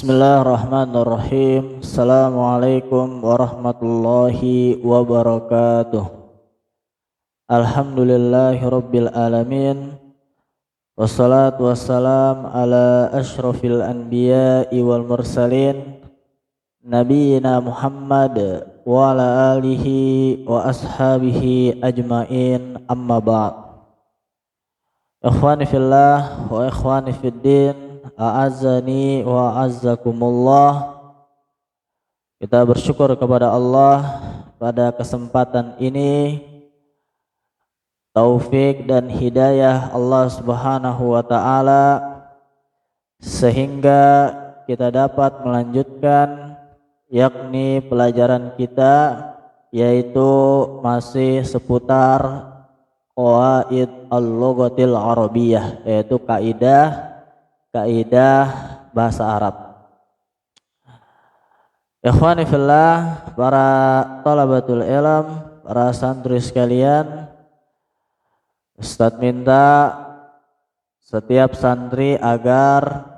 Bismillahirrahmanirrahim. Assalamualaikum warahmatullahi wabarakatuh. Alhamdulillahirabbil alamin. Wassalatu wassalam ala asyrafil anbiya'i wal mursalin nabiyina Muhammad wa ala alihi wa ashabihi ajmain, amma ba'd. Ikhwani fillah wa ikhwani fiddin, a'azzani wa a'azzakumullah. Kita bersyukur kepada Allah pada kesempatan ini, taufik dan hidayah Allah Subhanahu wa ta'ala, sehingga kita dapat melanjutkan yakni pelajaran kita, yaitu masih seputar qawaid al-lughatil arabiyyah, yaitu kaidah bahasa Arab. Ikhwani fillah, para thalabatul ilm, para santri sekalian, Ustadz minta setiap santri agar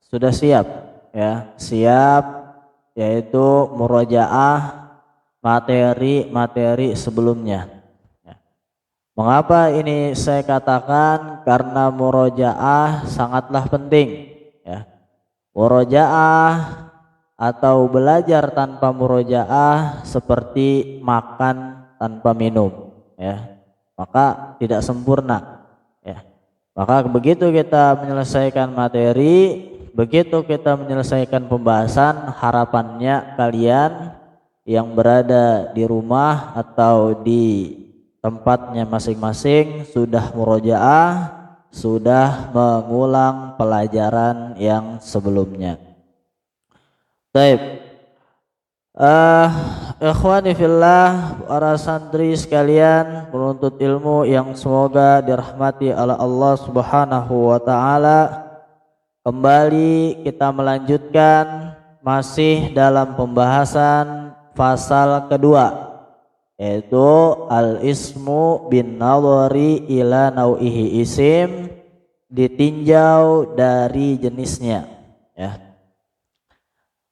sudah siap, yaitu murojaah materi sebelumnya. Mengapa ini saya katakan? Karena murojaah sangatlah penting, Murojaah atau belajar tanpa murojaah seperti makan tanpa minum, maka tidak sempurna, Maka begitu kita menyelesaikan materi, begitu kita menyelesaikan pembahasan, harapannya kalian yang berada di rumah atau di tempatnya masing-masing sudah murojaah, sudah mengulang pelajaran yang sebelumnya. Baik, ikhwani fillah, para santri sekalian, penuntut ilmu yang semoga dirahmati oleh Allah Subhanahu wa ta'ala, kembali kita melanjutkan masih dalam pembahasan pasal kedua, yaitu al-ismu bin nadhari ila nau'ihi, isim ditinjau dari jenisnya,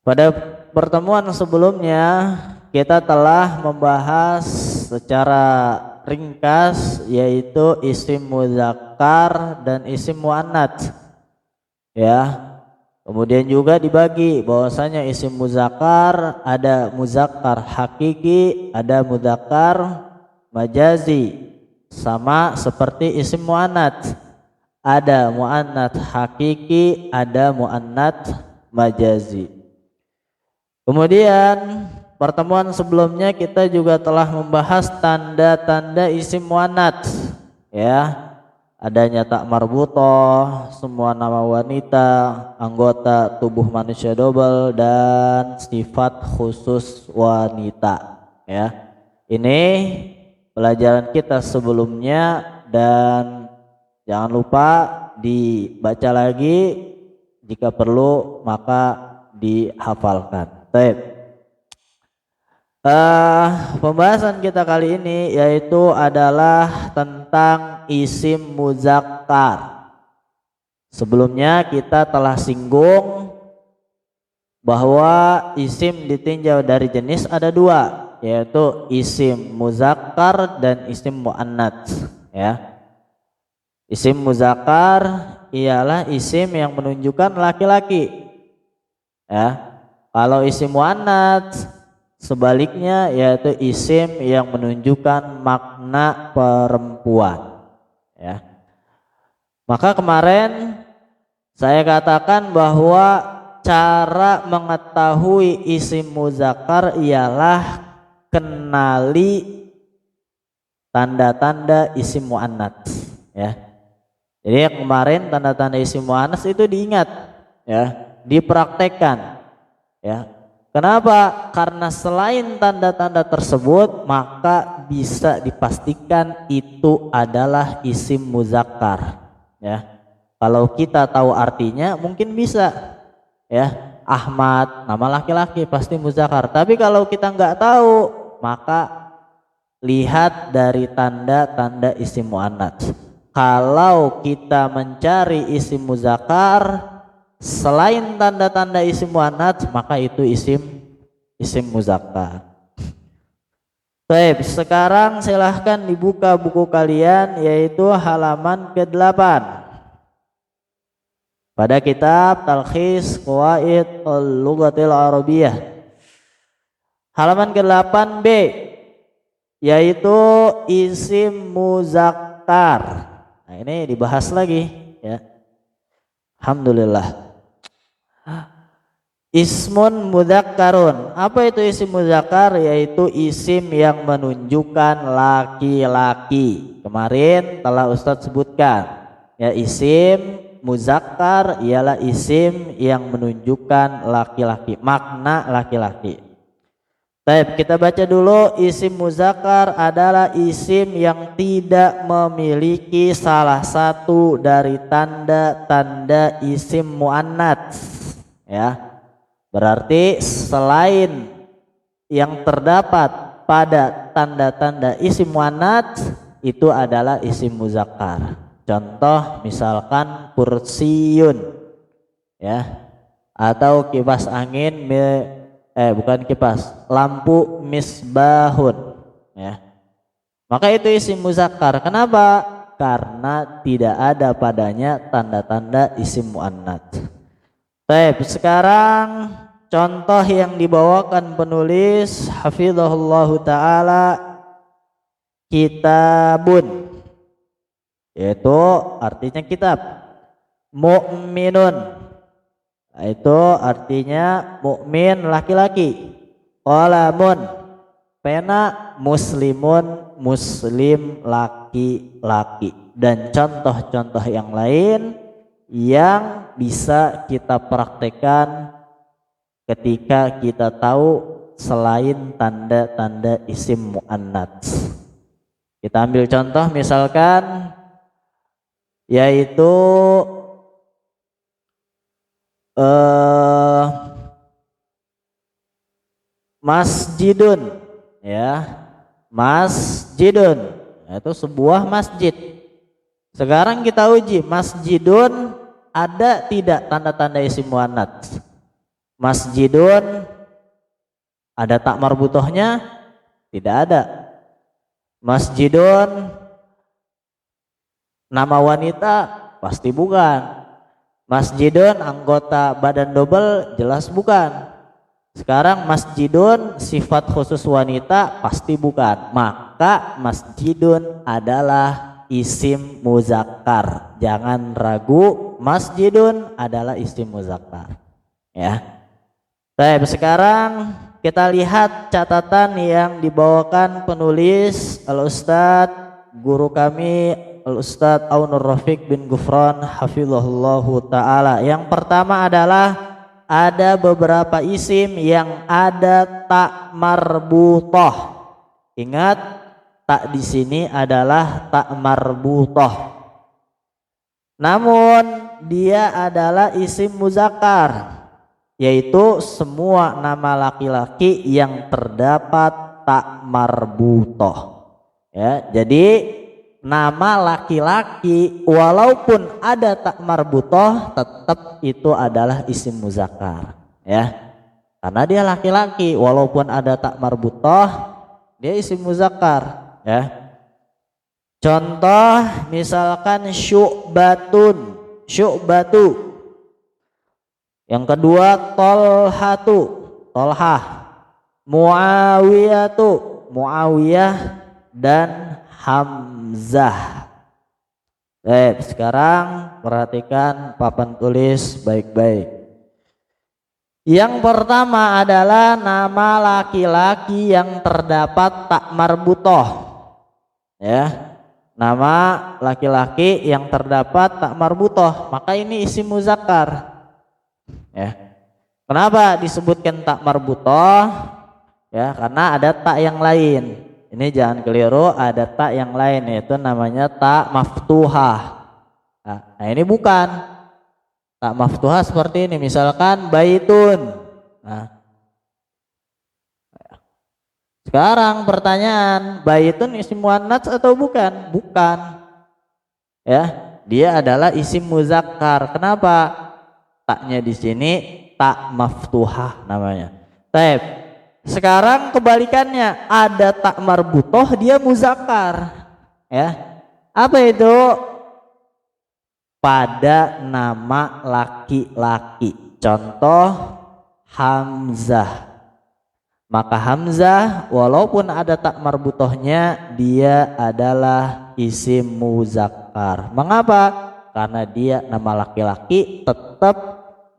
Pada pertemuan sebelumnya kita telah membahas secara ringkas, yaitu isim muzakkar dan isim muannats, Kemudian juga dibagi bahwasanya isim muzakkar ada muzakkar hakiki, ada muzakkar majazi, sama seperti isim muannats, ada muannats hakiki, ada muannats majazi. Kemudian pertemuan sebelumnya kita juga telah membahas tanda-tanda isim muannats, adanya tak marbutoh, semua nama wanita, anggota tubuh manusia double, dan sifat khusus wanita, Ini pelajaran kita sebelumnya, dan jangan lupa dibaca lagi, jika perlu maka dihafalkan. Baik. Pembahasan kita kali ini yaitu adalah tentang isim muzakkar. Sebelumnya kita telah singgung bahwa isim ditinjau dari jenis ada dua, yaitu isim muzakkar dan isim muannats, Isim muzakkar ialah isim yang menunjukkan laki-laki, Kalau isim muannats sebaliknya, yaitu isim yang menunjukkan makna perempuan, Maka kemarin saya katakan bahwa cara mengetahui isim muzakkar ialah kenali tanda-tanda isim muannats, Jadi yang kemarin tanda-tanda isim muannats itu diingat, dipraktekkan, Kenapa? Karena selain tanda-tanda tersebut, maka bisa dipastikan itu adalah isim muzakkar, Kalau kita tahu artinya mungkin bisa, Ahmad nama laki-laki pasti muzakkar. Tapi kalau kita nggak tahu, maka lihat dari tanda-tanda isim muannats. Kalau kita mencari isim muzakkar, selain tanda-tanda isim muannats maka itu isim muzakkar. Baik, sekarang silahkan dibuka buku kalian yaitu halaman ke-8 pada kitab Talkhis Qawaid Al-Lughatil Arabiyyah. Halaman ke-8B yaitu isim muzakkar. Nah, ini dibahas lagi ya. Alhamdulillah. Ismun mudzakkarun. Apa itu isim muzakkar? Yaitu isim yang menunjukkan laki-laki. Kemarin telah Ustadz sebutkan ya, isim muzakkar ialah isim yang menunjukkan laki-laki, makna laki-laki. Baik, kita baca dulu. Isim muzakkar adalah isim yang tidak memiliki salah satu dari tanda-tanda isim muannats ya. Berarti selain yang terdapat pada tanda-tanda isim muannats itu adalah isim muzakkar. Contoh misalkan kursiyun ya, atau kipas angin bukan kipas, lampu misbahun ya. Maka itu isim muzakkar. Kenapa? Karena tidak ada padanya tanda-tanda isim muannats. Baik, sekarang contoh yang dibawakan penulis hafizahullahu taala, kitabun yaitu artinya kitab. Mu'minun itu artinya mukmin laki-laki. Qalamun pena, muslimun muslim laki-laki, dan contoh-contoh yang lain yang bisa kita praktekkan ketika kita tahu selain tanda-tanda isim muannats. Kita ambil contoh misalkan yaitu masjidun ya, masjidun itu sebuah masjid. Sekarang kita uji, masjidun ada tidak tanda-tanda isim muannats? Masjidun ada tak marbutohnya? Tidak ada. Masjidun nama wanita? Pasti bukan. Masjidun anggota badan double? Jelas bukan. Sekarang masjidun sifat khusus wanita? Pasti bukan. Maka masjidun adalah isim muzakkar. Jangan ragu, masjidun adalah isim muzakkar ya. Baik, sekarang kita lihat catatan yang dibawakan penulis Al-Ustadz guru kami Al-Ustadz Aunur Rafiq bin Gufron hafizahullahu ta'ala. Yang pertama adalah ada beberapa isim yang ada tak marbutoh. Ingat, tak di sini adalah tak marbutoh. Namun dia adalah isim muzakkar, yaitu semua nama laki-laki yang terdapat tak marbutoh. Ya, jadi nama laki-laki walaupun ada tak marbutoh tetap itu adalah isim muzakkar ya. Karena dia laki-laki walaupun ada tak marbutoh dia isim muzakkar ya. Contoh misalkan syu'batun, syu'batu. Yang kedua tolhatu, tolhah. Muawiyatu, muawiyah, dan Hamzah. Baik, sekarang perhatikan papan tulis baik-baik. Yang pertama adalah nama laki-laki yang terdapat tak marbutoh. Ya, nama laki-laki yang terdapat tak marbutoh, maka ini isim muzakkar. Ya. Kenapa disebutkan tak marbutoh? Ya, karena ada tak yang lain. Ini jangan keliru, ada tak yang lain yaitu namanya tak maftuhah. Nah, ini bukan tak maftuhah seperti ini. Misalkan baitun. Nah, sekarang pertanyaan, baitun isim muannats atau bukan? Bukan. Ya, dia adalah isim muzakkar. Kenapa? taknya di sini tak maftuhah namanya. Taib. Sekarang kebalikannya, ada tak marbutoh dia muzakkar. Ya. Apa itu? Pada nama laki-laki. Contoh Hamzah. Maka Hamzah walaupun ada tak marbutohnya dia adalah isim muzakkar. Mengapa? Karena dia nama laki-laki tetap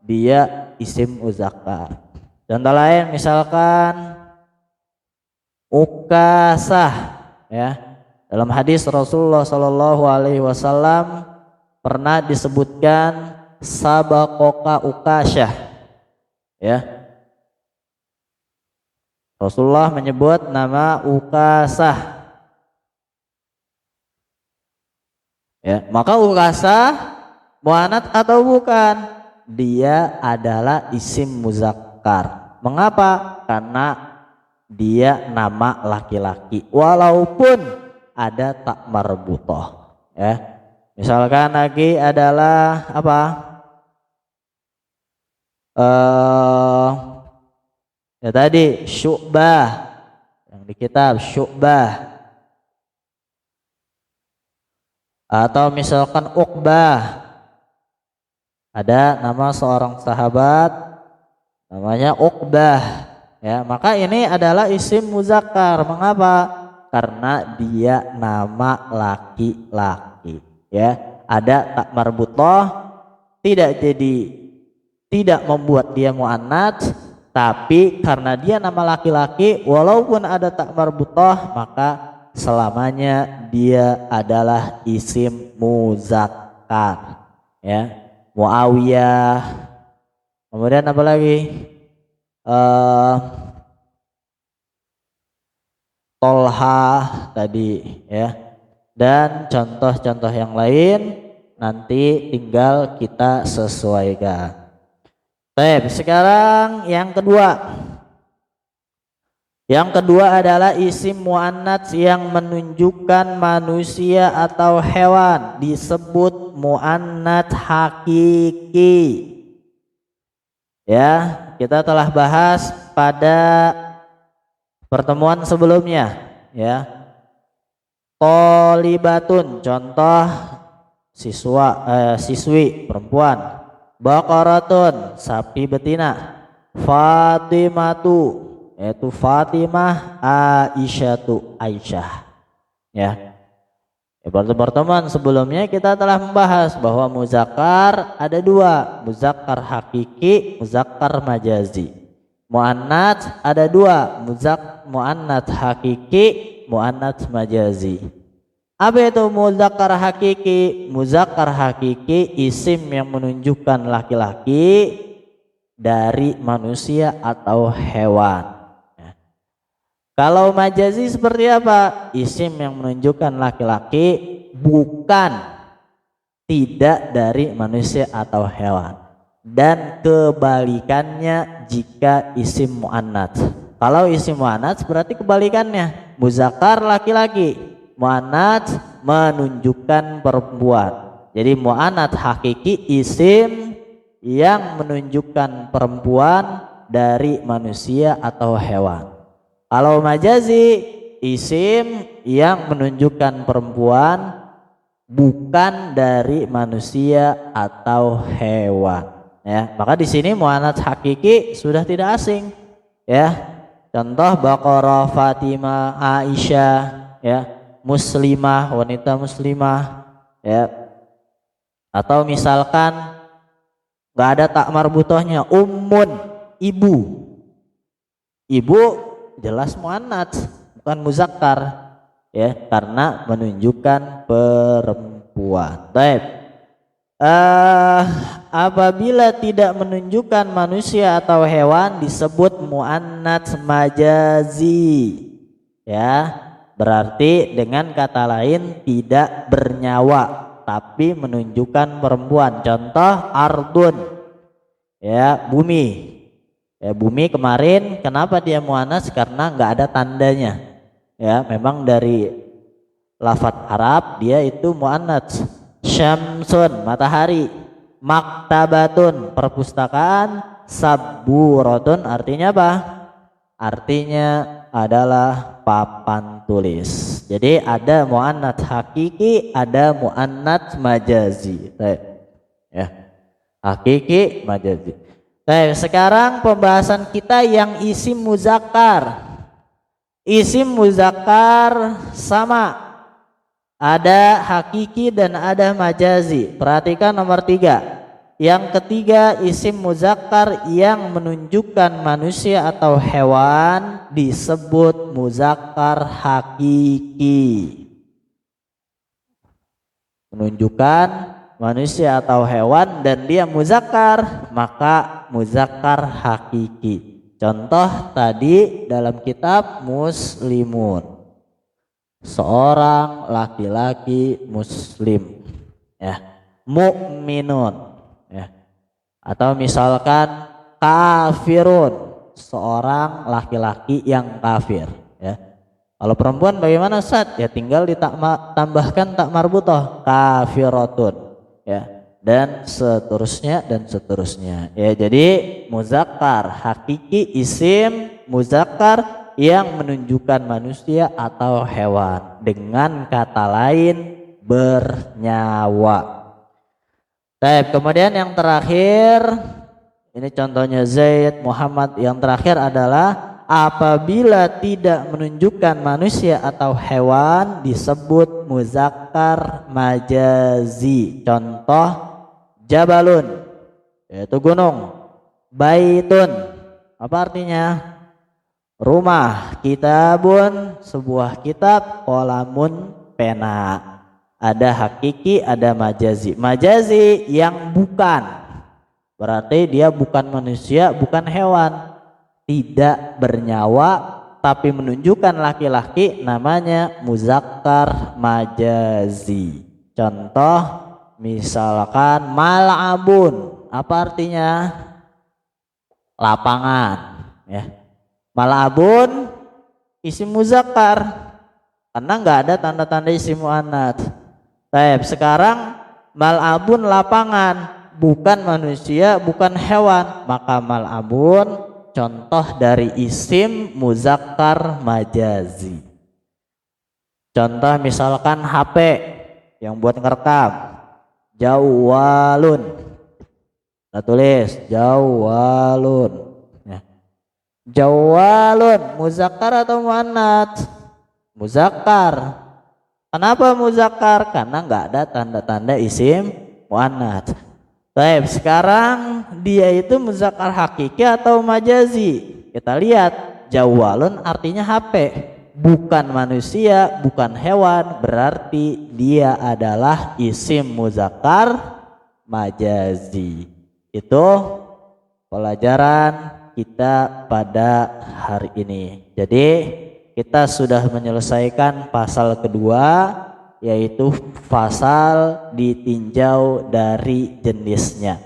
dia isim muzakkar. Contoh lain misalkan ukasah, ya. Dalam hadis Rasulullah Shallallahu Alaihi Wasallam pernah disebutkan sabaqoka ukasyah, ya. Rasulullah menyebut nama ukasah, ya. Maka ukasah muannats atau bukan? Dia adalah isim muzakkar. Mengapa? Karena dia nama laki-laki walaupun ada tak marbutoh, ya. Misalkan lagi adalah apa? Ya tadi Syu'bah yang di kitab Syu'bah, atau misalkan Uqbah, ada nama seorang sahabat namanya Uqbah, ya. Maka ini adalah isim muzakkar. Mengapa? Karena dia nama laki-laki, ya. Ada tak marbutoh, tidak membuat dia muannats, tapi karena dia nama laki-laki walaupun ada tak marbutoh maka selamanya dia adalah isim muzakkar, ya. Muawiyah, kemudian apa lagi, Tolha tadi, ya. Dan contoh-contoh yang lain nanti tinggal kita sesuaikan. Baik, sekarang yang kedua. Yang kedua adalah isim muannats yang menunjukkan manusia atau hewan, disebut muannats hakiki. Ya, kita telah bahas pada pertemuan sebelumnya, ya. Tholibatun, contoh siswi perempuan. Baqaratun, sapi betina. Fatimatu, yaitu Fatimah. Aisyatu, Aisyah, ya. Pada pertemuan sebelumnya kita telah membahas bahwa muzakkar ada dua, muzakkar hakiki, muzakkar majazi. Muannats ada dua, muannats hakiki, muannats majazi. Apa itu muzakkar hakiki? Muzakkar hakiki isim yang menunjukkan laki-laki dari manusia atau hewan. Ya. Kalau majazi seperti apa? Isim yang menunjukkan laki-laki bukan, tidak dari manusia atau hewan. Dan kebalikannya jika isim muannats. Kalau isim muannats berarti kebalikannya, muzakkar laki-laki, muannats menunjukkan perempuan. Jadi muannats hakiki isim yang menunjukkan perempuan dari manusia atau hewan. Kalau majazi isim yang menunjukkan perempuan bukan dari manusia atau hewan, ya. Maka di sini muannats hakiki sudah tidak asing, ya. Contoh Baqarah, Fatimah, Aisyah, ya. Muslimah, wanita muslimah, ya. Atau misalkan nggak ada tak marbutohnya, ummun, ibu. Ibu jelas muannats, bukan muzakkar, ya, karena menunjukkan perempuan. Baik. Apabila tidak menunjukkan manusia atau hewan disebut muannats majazi, ya. Berarti dengan kata lain tidak bernyawa tapi menunjukkan perempuan. Contoh ardun, ya, bumi. Ya, bumi kemarin kenapa dia muannats? Karena nggak ada tandanya, ya. Memang dari lafadz Arab dia itu muannats. Syamsun, matahari, maktabatun perpustakaan, saburatun artinya apa? Artinya adalah papan tulis. Jadi ada muannats hakiki, ada muannats majazi. Ya. Hakiki, majazi. Baik, sekarang pembahasan kita yang isim muzakkar. Isim muzakkar sama, ada hakiki dan ada majazi. Perhatikan nomor 3. Yang ketiga, isim muzakkar yang menunjukkan manusia atau hewan disebut muzakkar hakiki. Menunjukkan manusia atau hewan dan dia muzakkar, maka muzakkar hakiki. Contoh tadi dalam kitab muslimun, seorang laki-laki muslim, ya. Mukminun, ya. Atau misalkan kafirun, seorang laki-laki yang kafir, ya. Kalau perempuan bagaimana Ustaz? Ya tinggal ditambahkan tak marbutoh, kafiratun, ya, dan seterusnya dan seterusnya. Ya, jadi muzakkar hakiki isim muzakkar yang menunjukkan manusia atau hewan, dengan kata lain bernyawa. Baik, kemudian yang terakhir, ini contohnya Zaid, Muhammad. Yang terakhir adalah apabila tidak menunjukkan manusia atau hewan disebut muzakkar majazi. Contoh jabalun, yaitu gunung. Baitun, apa artinya? Rumah. Kitabun, sebuah kitab. Qalamun, pena. Ada hakiki, ada majazi. Majazi yang bukan, berarti dia bukan manusia, bukan hewan, tidak bernyawa tapi menunjukkan laki-laki, namanya muzakkar majazi. Contoh misalkan mal'abun, apa artinya? Lapangan, ya. Mal'abun isim muzakkar karena nggak ada tanda-tanda isim muannats. Baik, sekarang mal'abun lapangan, bukan manusia, bukan hewan, maka mal'abun contoh dari isim muzakkar majazi. Contoh misalkan HP yang buat ngerekam, jawalun. Kita tulis jawalun, ya. Jawalun muzakkar atau muannats? Muzakkar. Kenapa muzakkar? Karena nggak ada tanda-tanda isim muannats. Baik, sekarang dia itu muzakkar hakiki atau majazi? Kita lihat, jawalun artinya HP, bukan manusia, bukan hewan, berarti dia adalah isim muzakkar majazi. Itu pelajaran kita pada hari ini. Jadi kita sudah menyelesaikan pasal kedua, yaitu pasal ditinjau dari jenisnya.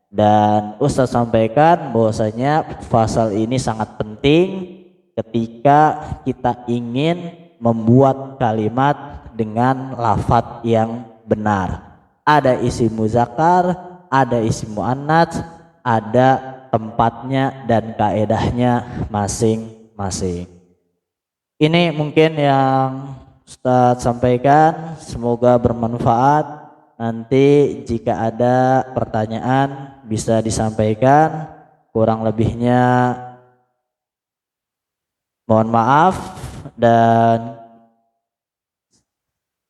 Dan Ustaz sampaikan bahwasanya pasal ini sangat penting ketika kita ingin membuat kalimat dengan lafadz yang benar. Ada isim muzakkar, ada isim muannats, ada tempatnya dan kaedahnya masing-masing. Ini mungkin yang Ustaz sampaikan, semoga bermanfaat. Nanti jika ada pertanyaan bisa disampaikan, kurang lebihnya mohon maaf, dan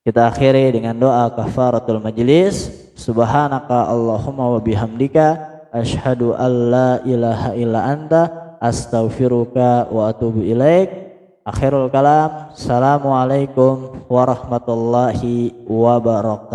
kita akhiri dengan doa kafaratul majlis. Subhanaka Allahumma wa bihamdika asyhadu an la ilaha illa anta astaghfiruka wa atubu ilaik. Akhirul kalam, assalamualaikum warahmatullahi wabarakatuh.